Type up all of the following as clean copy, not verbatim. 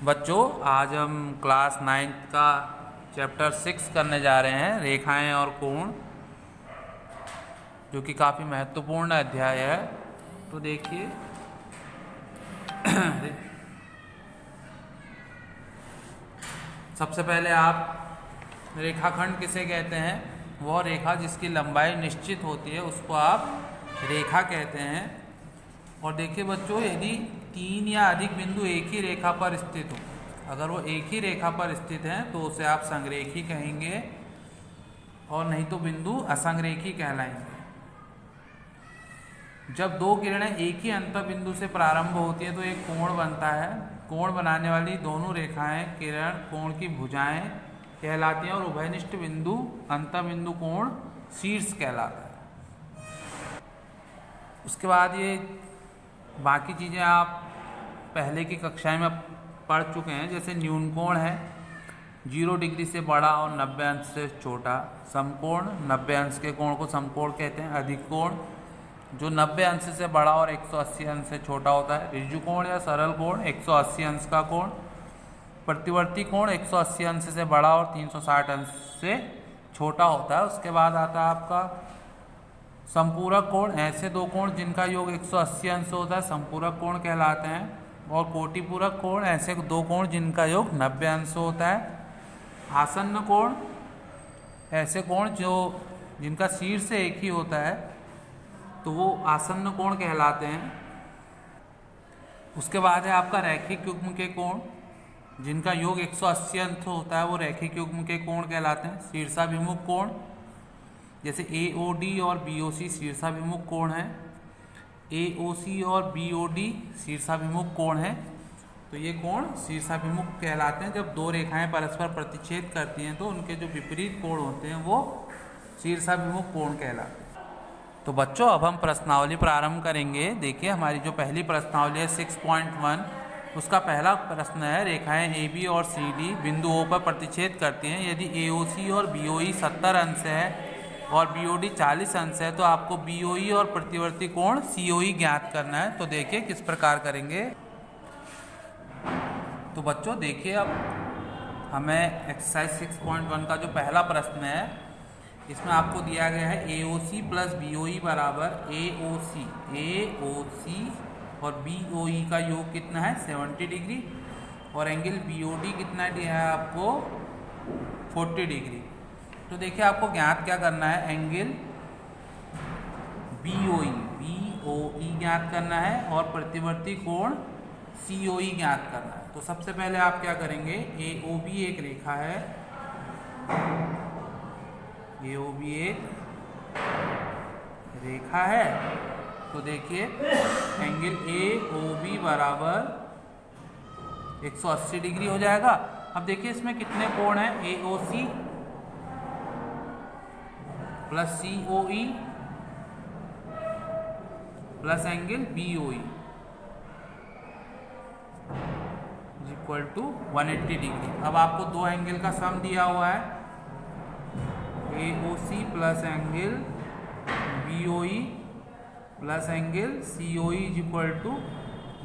बच्चों आज हम क्लास 9th का चैप्टर 6 करने जा रहे हैं, रेखाएं और कोण, जो कि काफ़ी महत्वपूर्ण अध्याय है। तो देखिए सबसे पहले आप रेखाखंड किसे कहते हैं? वह रेखा जिसकी लंबाई निश्चित होती है उसको आप रेखा कहते हैं। और देखिए बच्चों, यदि 3 या अधिक बिंदु एक ही रेखा पर स्थित हो, अगर वो एक ही रेखा पर स्थित हैं तो उसे आप संरेखी कहेंगे, और नहीं तो बिंदु असंरेखी कहलाएंगे। जब दो किरणें एक ही अंत बिंदु से प्रारंभ होती है तो एक कोण बनता है। कोण बनाने वाली दोनों रेखाएं किरण कोण की भुजाएं कहलाती हैं, और उभयनिष्ठ बिंदु अंत बिंदु कोण शीर्ष कहलाता है। उसके बाद ये बाकी चीज़ें आप पहले की कक्षाएं में पढ़ चुके हैं, जैसे न्यून कोण है 0 डिग्री से बड़ा और 90 अंश से छोटा। समकोण 90 अंश के कोण को समकोण कहते हैं। अधिक कोण जो 90 अंश से बड़ा और 180 अंश से छोटा होता है। ऋजु कोण या सरल कोण 180 अंश का कोण। प्रतिवर्ती कोण 180 अंश से बड़ा और 360 अंश से छोटा होता है। उसके बाद आता है आपका संपूरक कोण, ऐसे दो कोण जिनका योग 180 अंश होता है संपूरक कोण कहलाते हैं। और कोटिपूरक कोण, ऐसे दो कोण जिनका योग 90 अंश होता है। आसन्न कोण, ऐसे कोण जिनका शीर्ष एक ही होता है तो वो आसन्न कोण कहलाते हैं। उसके बाद है आपका रैखिक युग्म के कोण, जिनका योग 180 अंश होता है, वो रैखिक युग्म के कोण कहलाते हैं। शीर्षाभिमुख कोण, जैसे AOD और BOC शीर्षाभिमुख कोण है। AOC और BOD शीर्षाभिमुख कोण है। तो ये कोण शीर्षाभिमुख कहलाते हैं। जब दो रेखाएं परस्पर प्रतिच्छेद करती हैं तो उनके जो विपरीत कोण होते हैं वो शीर्षाभिमुख कोण कहलाते हैं। तो बच्चों अब हम प्रश्नावली प्रारंभ करेंगे। देखिए हमारी जो पहली प्रश्नावली है 6.1, उसका पहला प्रश्न है, रेखाएं AB और CD बिंदु O पर प्रतिच्छेद करती हैं। यदि AOC और BOE 70 अंश है और BOD 40 अंश है तो आपको BOE और प्रतिवर्ती कोण COE ज्ञात करना है। तो देखिए किस प्रकार करेंगे। तो बच्चों देखिए, अब हमें एक्सरसाइज 6.1 का जो पहला प्रश्न है, इसमें आपको दिया गया है AOC प्लस BOE बराबर AOC और BOE का योग कितना है 70 डिग्री, और एंगल BOD कितना दिया है आपको 40 डिग्री। तो देखिए आपको ज्ञात क्या करना है, एंगल BOE ज्ञात करना है और प्रतिवर्ती कोण COE ज्ञात करना है। तो सबसे पहले आप क्या करेंगे, AOB एक रेखा है, AOB एक रेखा है। तो देखिए एंगल AOB बराबर 180 डिग्री हो जाएगा। अब देखिए इसमें कितने कोण हैं, AOC plus COE plus angle BOE equal to 180 degree. अब आपको दो एंगल का सम दिया हुआ है, AOC plus angle BOE plus angle COE equal to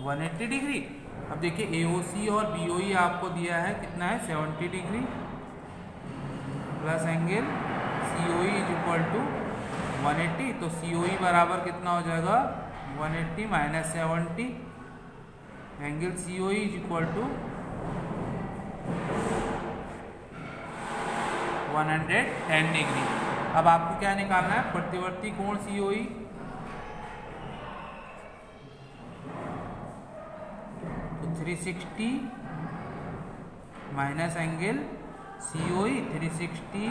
180 degree. अब देखिए AOC और BOE आपको दिया है कितना है 70 degree plus angle COE equal to 180। तो COE बराबर कितना हो जाएगा 180 minus 70, angle COE equal to 110 degree. अब आपको क्या निकालना है, प्रतिवर्ती कोण COE। तो 360 माइनस एंगल COE 360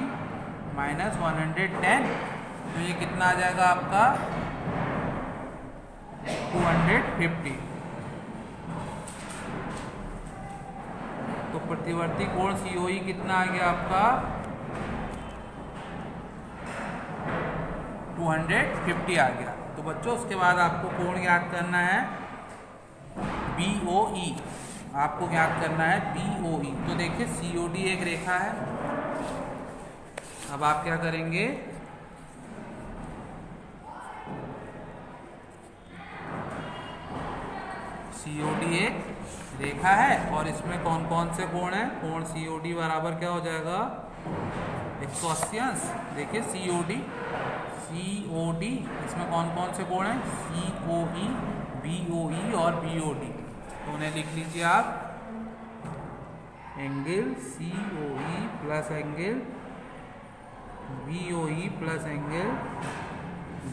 माइनस 110, तो ये कितना आ जाएगा आपका 250। तो प्रतिवर्ती कोण COE कितना आ गया आपका 250 आ गया। तो बच्चों उसके बाद आपको कोण ज्ञात करना है BOE, आपको ज्ञात करना है BOE। तो देखिए COD एक रेखा है। अब आप क्या करेंगे, COD एक रेखा है और इसमें कौन कौन से कोण हैं? कोण COD बराबर क्या हो जाएगा? 180 अंश। देखिए COD इसमें कौन कौन से कोण हैं? COE, BOE और BOD। तो उन्हें लिख लीजिए आप, angle COE plus angle BOE plus angle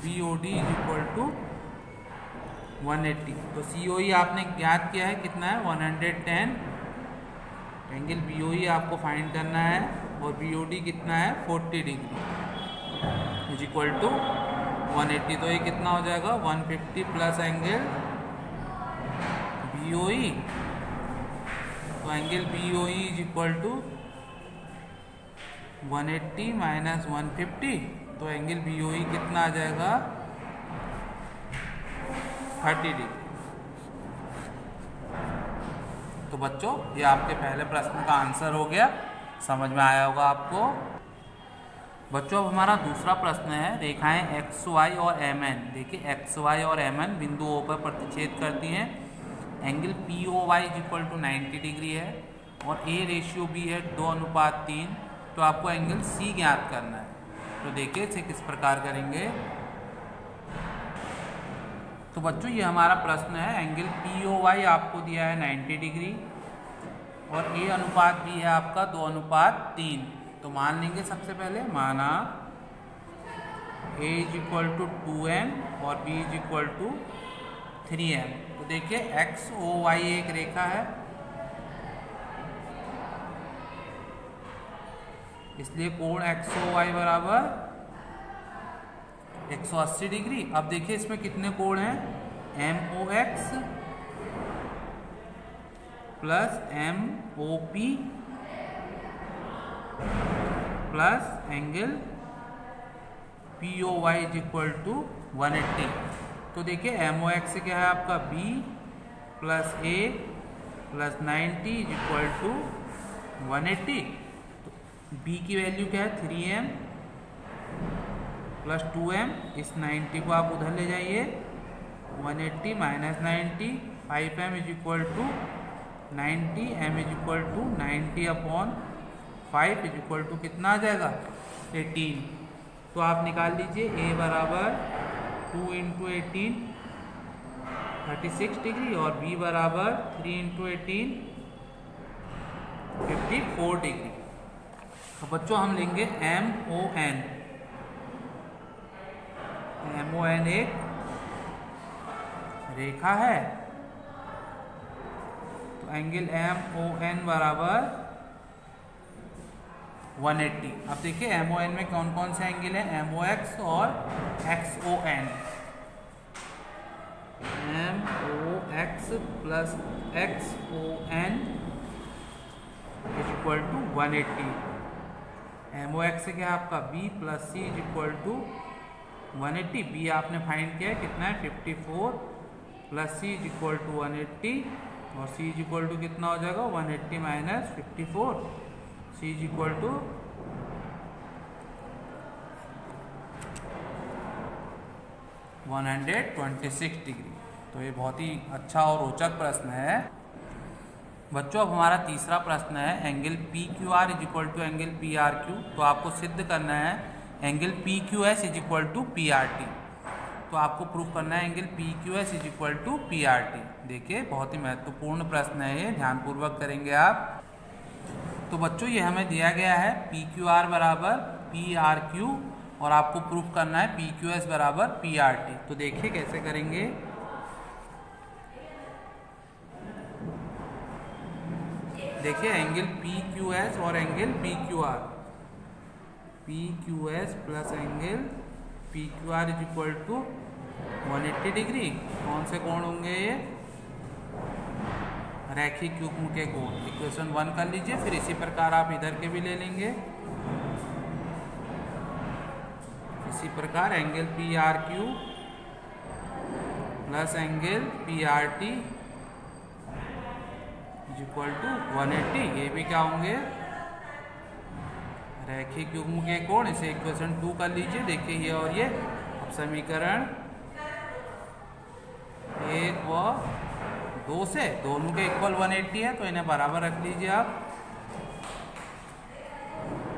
BOD is equal to 180। तो COE आपने ज्ञात किया है, कितना है? 110। एंगल BOE आपको फाइंड करना है और BOD कितना है? 40 डिग्री इज इक्वल टू 180। तो ये कितना हो जाएगा? 150 प्लस एंगल BOE। तो angle BOE is equal to 180 minus 150। तो एंगल BOE कितना आ जाएगा? 30 डिग्री। तो बच्चों ये आपके पहले प्रश्न का आंसर हो गया, समझ में आया होगा आपको। बच्चों अब हमारा दूसरा प्रश्न है, रेखाएं XY और MN। देखिए XY और MN बिंदु O पर प्रतिच्छेद करती हैं। Angle POY is equal to 90 degree है और A/B है 2:3। तो आपको एंगल C ज्ञात करना है। तो देखिए इसे किस प्रकार करेंगे। तो बच्चों ये हमारा प्रश्न है, एंगल POY आपको दिया है 90 डिग्री और A/B है आपका 2:3। तो मान लेंगे सबसे पहले, माना A is equal to 2m और B is equal to 3m। तो देखिए XOY एक रेखा है, इसलिए कोण XOY बराबर 180 डिग्री। अब देखिए इसमें कितने कोण हैं? MOX plus MOP plus angle POY is equal to 180। तो देखिए MOX से क्या है आपका? B plus A plus 90 is equal to 180। तो B की वैल्यू क्या है? 3m plus 2m। इस 90 को आप उधर ले जाइए, 180 minus 90, 5m is equal to 90, m is equal to 90 upon 5 is equal to कितना आ जाएगा? 18। तो आप निकाल लीजिए A बराबर 2 इंटू 18 36 डिग्री और B बराबर 3 इंटू 18 54 डिग्री। तो बच्चों हम लेंगे MON। MON एक रेखा है, तो एंगल MON बराबर 180। अब देखिए MON में कौन कौन से एंगल हैं? MOX और XON। MOX plus XON is equal to 180। MOX से क्या है आपका? B plus C is equal to 180। B आपने फाइंड किया है, कितना है? 54 plus C is equal to 180 और C इज इक्वल टू कितना हो जाएगा? 180 minus 54। C is equal to 126 degree. तो ये बहुत ही अच्छा और रोचक प्रश्न है। बच्चों अब हमारा तीसरा प्रश्न है, angle PQR is equal to angle PRQ। तो आपको सिद्ध करना है angle PQS is equal to PRT। तो आपको प्रूफ करना है angle PQS is equal to PRT। देखिए बहुत ही महत्वपूर्ण प्रश्न है ये, ध्यानपूर्वक करेंगे आप। तो बच्चों ये हमें दिया गया है PQR बराबर PRQ और आपको प्रूफ करना है PQS बराबर PRT। तो देखिए कैसे करेंगे। देखिए एंगल PQS और angle PQR, PQS plus angle PQR is equal to 180 degree. कौन से कोण होंगे ये? रैखिक युग्म के कोण। इक्वेशन 1 कर लीजिए, फिर इसी प्रकार आप इधर के भी ले लेंगे। इसी प्रकार angle PRQ plus angle PRT is equal to 180। ये भी क्या होंगे? रैखिक युग्म के कोण। इसे इक्वेशन 2 कर लीजिए। देखिए ये और ये, अब समीकरण 1 व 2 से, दोनों के इक्वल 180 है तो इन्हें बराबर रख लीजिए आप।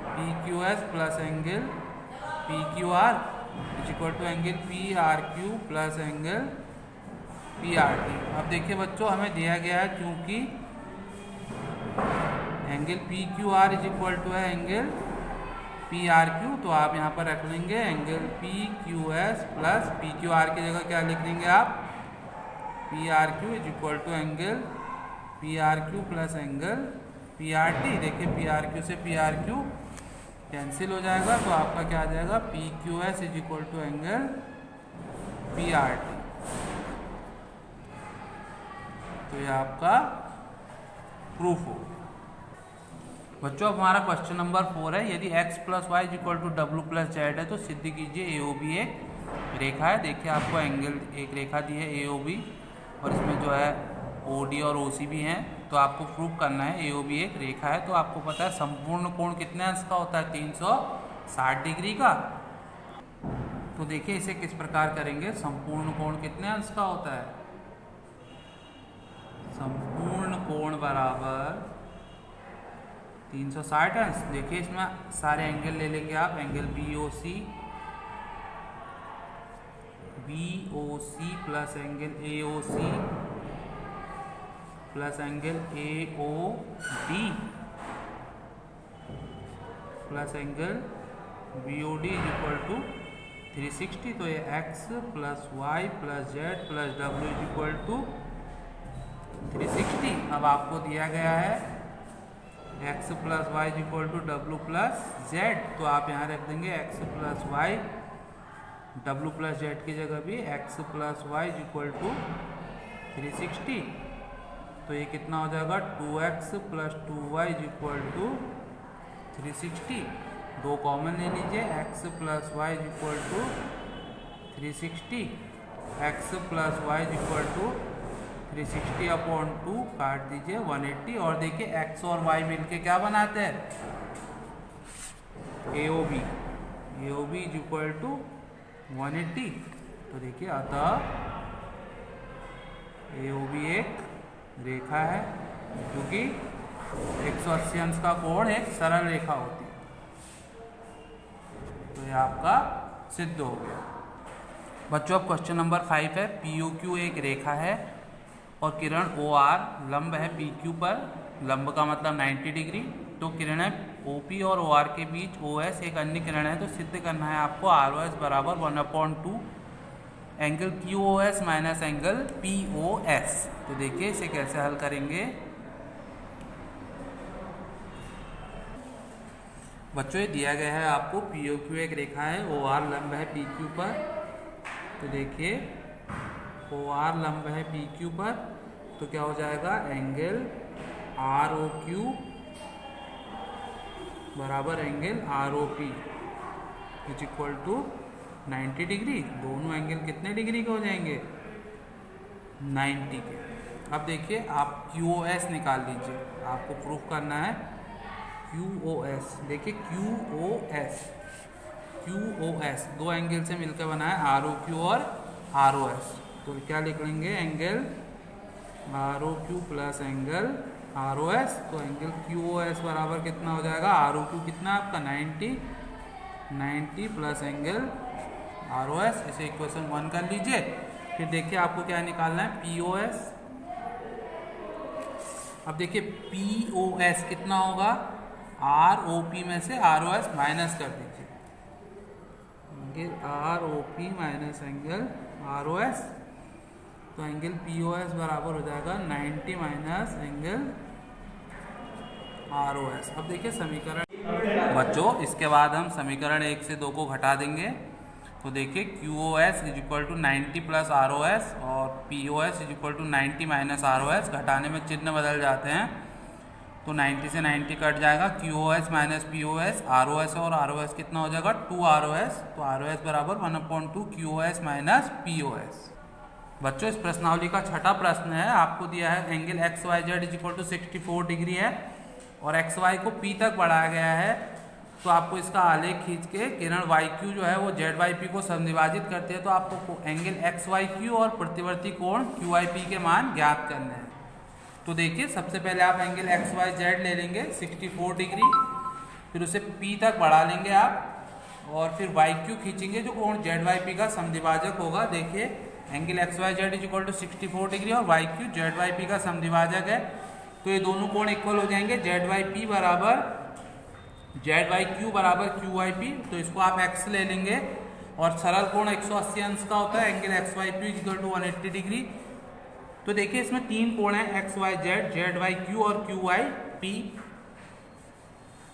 P Q S plus angle P Q R is equal to angle P R Q plus angle P R T. अब देखिए बच्चों, हमें दिया गया है क्योंकि angle P Q R is equal to है एंगल पी आर क्यू, तो आप यहाँ पर रख लेंगे angle P Q S plus P Q R की जगह क्या लिख देंगे आप, P R Q is equal to angle P R Q plus angle P R T. देखिए पी आर क्यू से पी आर क्यू कैंसिल हो जाएगा, तो आपका क्या आ जाएगा, P Q S is equal to angle P R T. तो ये आपका प्रूफ हो। बच्चों अब हमारा क्वेश्चन नंबर 4 है, यदि x plus Y is equal to W plus Z है तो सिद्ध कीजिए ए ओ बी एक रेखा है। देखिए आपको एंगल एक रेखा दी है ए ओ बी, और इसमें जो है ओ डी और ओ सी भी हैं, तो आपको प्रूफ करना है ए ओ बी एक रेखा है। तो आपको पता है संपूर्ण कोण कितने अंश का होता है, 360 डिग्री का। तो देखिए इसे किस प्रकार करेंगे, संपूर्ण कोण कितने अंश का होता है, संपूर्ण कोण बराबर 360 अंश। देखिए इसमें सारे एंगल ले लेंगे आप, angle B O C plus angle A O C plus angle A O D plus angle B O D is equal to 360। तो ये x plus Y plus Z plus W is equal to 360। अब आपको दिया गया है x plus Y is equal to W plus Z, तो आप यहाँ रख देंगे x plus Y, W plus Z की जगह भी x plus Y is equal to 360। तो ये कितना हो जाएगा, 2x plus 2y is equal to 360। 2 common ले लीजिए, x plus Y is equal to 360, x plus Y is equal to 360 upon 2 काट दीजिए 180। और देखिए x और y मिलके क्या बनाते हैं, AOB। AOB is equal to 180। तो देखिए अतः AOB एक रेखा है, क्योंकि 180 अंश का कोण एक सरल रेखा होती है। तो ये आपका सिद्ध हो गया। बच्चों अब क्वेश्चन नंबर 5 है, POQ एक रेखा है और किरण OR लंब है PQ पर, लंब का मतलब 90 डिग्री। तो किरणें OP और OR के बीच OS एक अन्य किरण है, तो सिद्ध करना है आपको ROS बराबर 1/2 angle QOS minus angle POS। तो देखिए इसे कैसे हल करेंगे। बच्चों ये दिया गया है आपको, POQ एक रेखा है, OR लंब है PQ पर। तो देखिए OR लंब है PQ पर, तो क्या हो जाएगा, एंगल ROQ बराबर angle ROP is equal to 90 degree. दोनों एंगल कितने डिग्री के हो जाएंगे, 90 के। अब देखिए आप QOS निकाल लीजिए, आपको प्रूफ करना है QOS। देखिए QOS 2 एंगल से मिलकर बना है ROQ और ROS। तो क्या लिख लेंगे, angle ROQ plus angle ROS। तो एंगल QOS बराबर कितना हो जाएगा, ROQ कितना आपका 90 प्लस एंगल ROS। इसे इक्वेशन 1 कर लीजिए। फिर देखिए आपको क्या निकालना है, POS। अब देखिए POS कितना होगा, ROP में से ROS माइनस कर दीजिए, angle ROP minus angle ROS। तो एंगल POS बराबर हो जाएगा 90 माइनस एंगल ROS। अब देखिए समीकरण बच्चों, इसके बाद हम समीकरण 1 से 2 को घटा देंगे। तो देखिए QOS is equal to 90 plus ROS और POS is equal to 90 minus ROS। घटाने में चिन्ह बदल जाते हैं, तो 90 से 90 कट जाएगा, QOS माइनस POS, ROS और ROS कितना हो जाएगा, 2 ROS। तो ROS बराबर 1/2 QOS माइनस POS। बच्चों इस प्रश्नावली का छठा प्रश्न है, आपको दिया है angle XYZ is equal to 64 degree है और XY को P तक बढ़ाया गया है तो आपको इसका आलेख खींच के किरण वाई क्यू जो है वो जेड वाई पी को समद्विभाजित करते हैं, तो आपको एंगल एक्स वाई क्यू और प्रतिवर्ती कोण क्यू आई पी के मान ज्ञात करने हैं। तो देखिए सबसे पहले आप एंगल एक्स वाई जेड ले लेंगे 64 डिग्री, फिर उसे पी तक बढ़ा लेंगे आप, और फिर वाई क्यू खींचेंगे जो कोण जेड वाई पी का समद्विभाजक होगा। देखिए angle X Y Z is equal to 64 degree और Y Q Z Y P का समद्विभाजक है, तो ये दोनों कोण इक्वल हो जाएंगे। जेड वाई पी बराबर जेड वाई क्यू बराबर क्यू वाई पी, तो इसको आप एक्स ले लेंगे, और सरल कोण 180 अंश का होता है। Angle X Y P is equal to 180 degree. तो देखिए इसमें तीन कोण हैं, X Y Z, Z Y Q और क्यू वाई पी।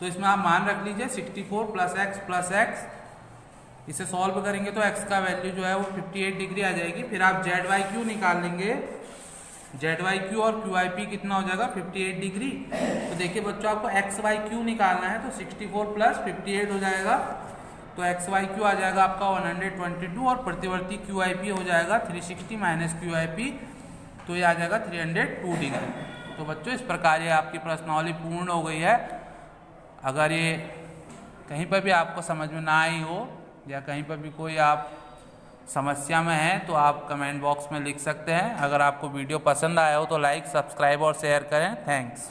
तो इसमें आप मान रख लीजिए 64 प्लस एक्स, इसे सॉल्व करेंगे तो x का वैल्यू जो है वो 58 डिग्री आ जाएगी। फिर आप जेड वाई क्यू निकाल लेंगे, जेड वाई क्यू और क्यू आई पी कितना हो जाएगा 58 डिग्री। तो देखिए बच्चों आपको एक्स वाई क्यू निकालना है, तो 64 प्लस 58 हो जाएगा, तो एक्स वाई क्यू आ जाएगा आपका 122 और प्रतिवर्ती क्यू आई पी हो जाएगा 360 माइनस क्यू आई पी, तो ये आ जाएगा 302 डिग्री। तो बच्चों इस प्रकार ये आपकी प्रश्नावली पूर्ण हो गई है। अगर ये कहीं पर भी आपको समझ में ना आई हो या कहीं पर भी कोई आप समस्या में हैं तो आप कमेंट बॉक्स में लिख सकते हैं। अगर आपको वीडियो पसंद आया हो तो लाइक, सब्सक्राइब और शेयर करें। थैंक्स।